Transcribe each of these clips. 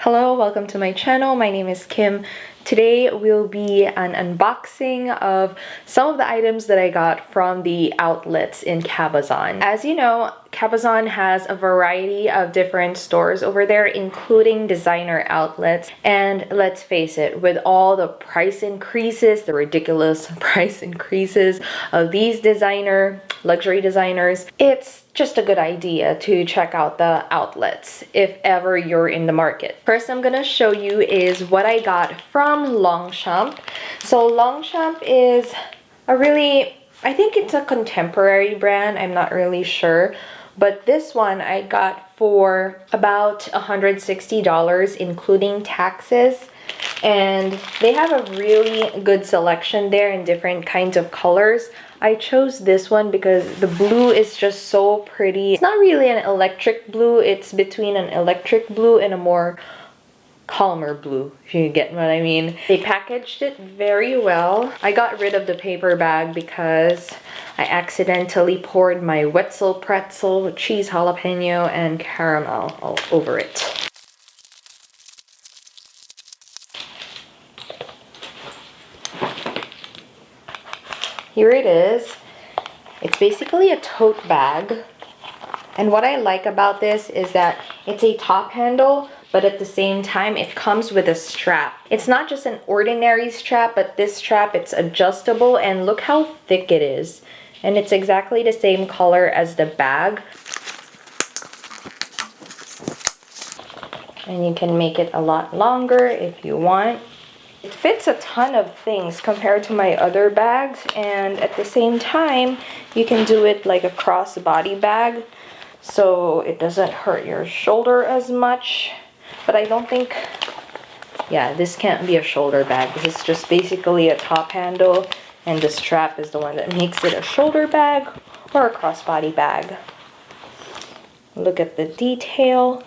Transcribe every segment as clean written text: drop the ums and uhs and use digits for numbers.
Hello, welcome to my channel. My name is Kim. Today will be an unboxing of some of the items that I got from the outlets in Cabazon. As you know, Cabazon has a variety of different stores over there, including designer outlets. And let's face it, with all the price increases, the ridiculous price increases of these luxury designers, it's just a good idea to check out the outlets if ever you're in the market. First I'm gonna show you is what I got from Longchamp. So Longchamp is I think it's a contemporary brand, I'm not really sure, but this one I got for about $160 including taxes. And they have a really good selection there in different kinds of colors. I chose this one because the blue is just so pretty. It's not really an electric blue, it's between an electric blue and a more calmer blue, if you get what I mean. They packaged it very well. I got rid of the paper bag because I accidentally poured my Wetzel pretzel with cheese, jalapeno, and caramel all over it. Here it is. It's basically a tote bag. And what I like about this is that it's a top handle, but at the same time, it comes with a strap. It's not just an ordinary strap, but this strap, it's adjustable, and look how thick it is. And it's exactly the same color as the bag. And you can make it a lot longer if you want. It fits a ton of things compared to my other bags, and at the same time you can do it like a crossbody bag so it doesn't hurt your shoulder as much. But I don't think, yeah, this can't be a shoulder bag. This is just basically a top handle, and the strap is the one that makes it a shoulder bag or a crossbody bag. Look at the detail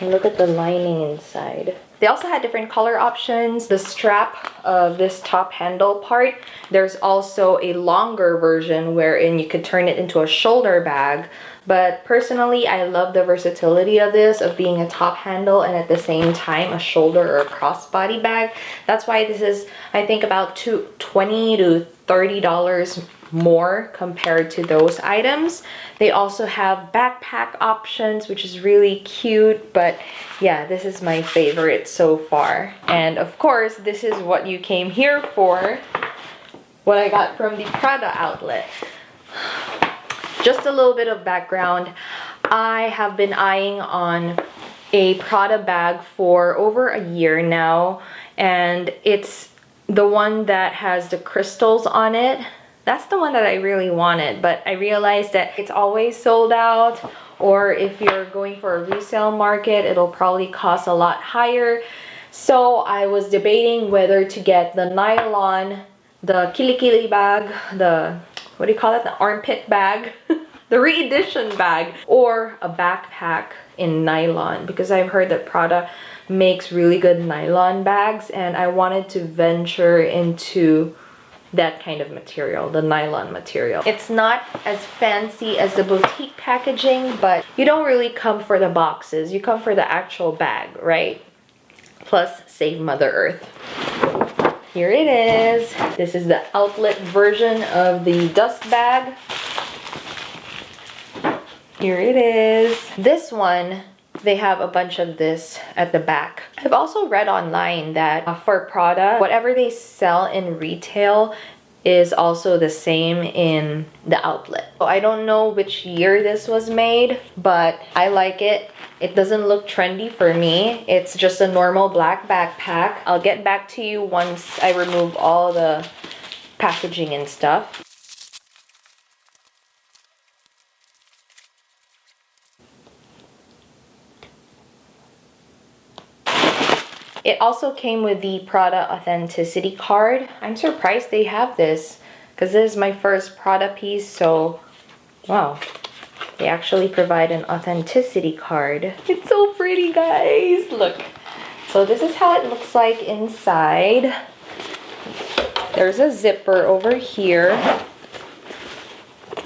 and look at the lining inside. They also had different color options. The strap of this top handle part, there's also a longer version wherein you could turn it into a shoulder bag. But personally, I love the versatility of this, of being a top handle and at the same time a shoulder or a crossbody bag. That's why this is, I think, about $20 to $30 more compared to those items. They also have backpack options, which is really cute, but yeah, this is my favorite so far. And of course, this is what you came here for, what I got from the Prada outlet. Just a little bit of background. I have been eyeing on a Prada bag for over a year now, and it's the one that has the crystals on it. That's the one that I really wanted, but I realized that it's always sold out, or if you're going for a resale market, it'll probably cost a lot higher. So I was debating whether to get the nylon, the kilikili bag, the, what do you call it, the armpit bag, the re-edition bag, or a backpack in nylon, because I've heard that Prada makes really good nylon bags, and I wanted to venture into that kind of material, the nylon material. It's not as fancy as the boutique packaging, but you don't really come for the boxes, you come for the actual bag, right? Plus save Mother Earth. Here it is. This is the outlet version of the dust bag. Here it is. This one, they have a bunch of this at the back. I've also read online that for Prada, whatever they sell in retail is also the same in the outlet. So I don't know which year this was made, but I like it. It doesn't look trendy for me. It's just a normal black backpack. I'll get back to you once I remove all the packaging and stuff. It also came with the Prada authenticity card. I'm surprised they have this because this is my first Prada piece, so wow. They actually provide an authenticity card. It's so pretty, guys. Look. So this is how it looks like inside. There's a zipper over here.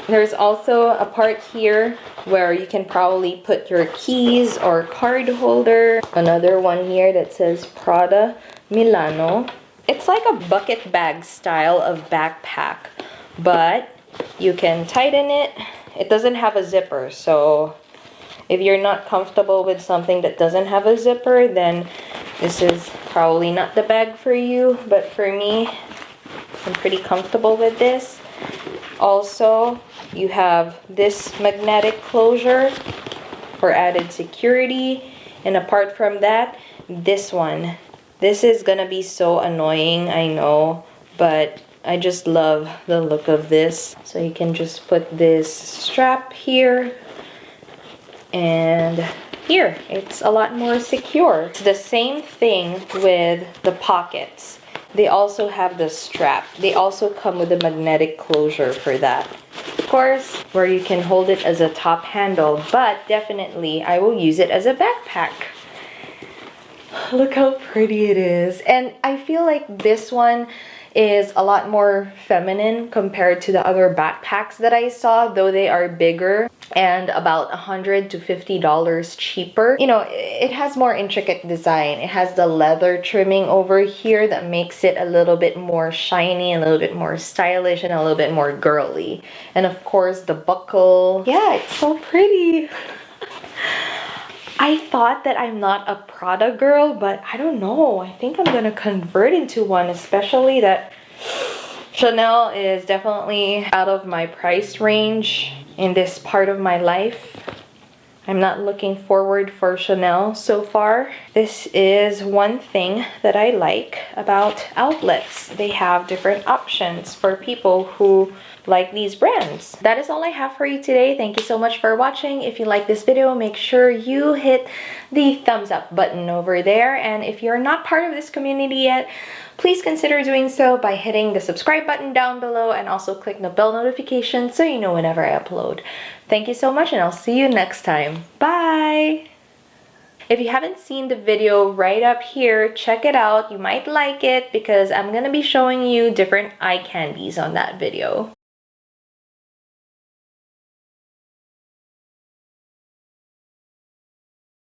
There's also a part here where you can probably put your keys or card holder. Another one here that says Prada Milano. It's like a bucket bag style of backpack, but you can tighten it. It doesn't have a zipper, so if you're not comfortable with something that doesn't have a zipper, then this is probably not the bag for you. But for me, I'm pretty comfortable with this. Also, you have this magnetic closure for added security. And apart from that, this one. This is gonna be so annoying, I know, but I just love the look of this. So you can just put this strap here and here. It's a lot more secure. It's the same thing with the pockets. They also have the strap. They also come with a magnetic closure for that. Of course, where you can hold it as a top handle, but definitely I will use it as a backpack. Look how pretty it is. And I feel like this one is a lot more feminine compared to the other backpacks that I saw, though they are bigger and about $100 to $50 cheaper. You know, it has more intricate design. It has the leather trimming over here that makes it a little bit more shiny, a little bit more stylish, and a little bit more girly. And of course, the buckle. Yeah, it's so pretty. I thought that I'm not a Prada girl, but I don't know. I think I'm gonna convert into one, especially that Chanel is definitely out of my price range in this part of my life. I'm not looking forward for Chanel so far. This is one thing that I like about outlets. They have different options for people who like these brands. That is all I have for you today. Thank you so much for watching. If you like this video, make sure you hit the thumbs up button over there. And if you're not part of this community yet, please consider doing so by hitting the subscribe button down below and also click the bell notification so you know whenever I upload. Thank you so much, and I'll see you next time. Bye! If you haven't seen the video right up here, check it out. You might like it because I'm gonna be showing you different eye candies on that video.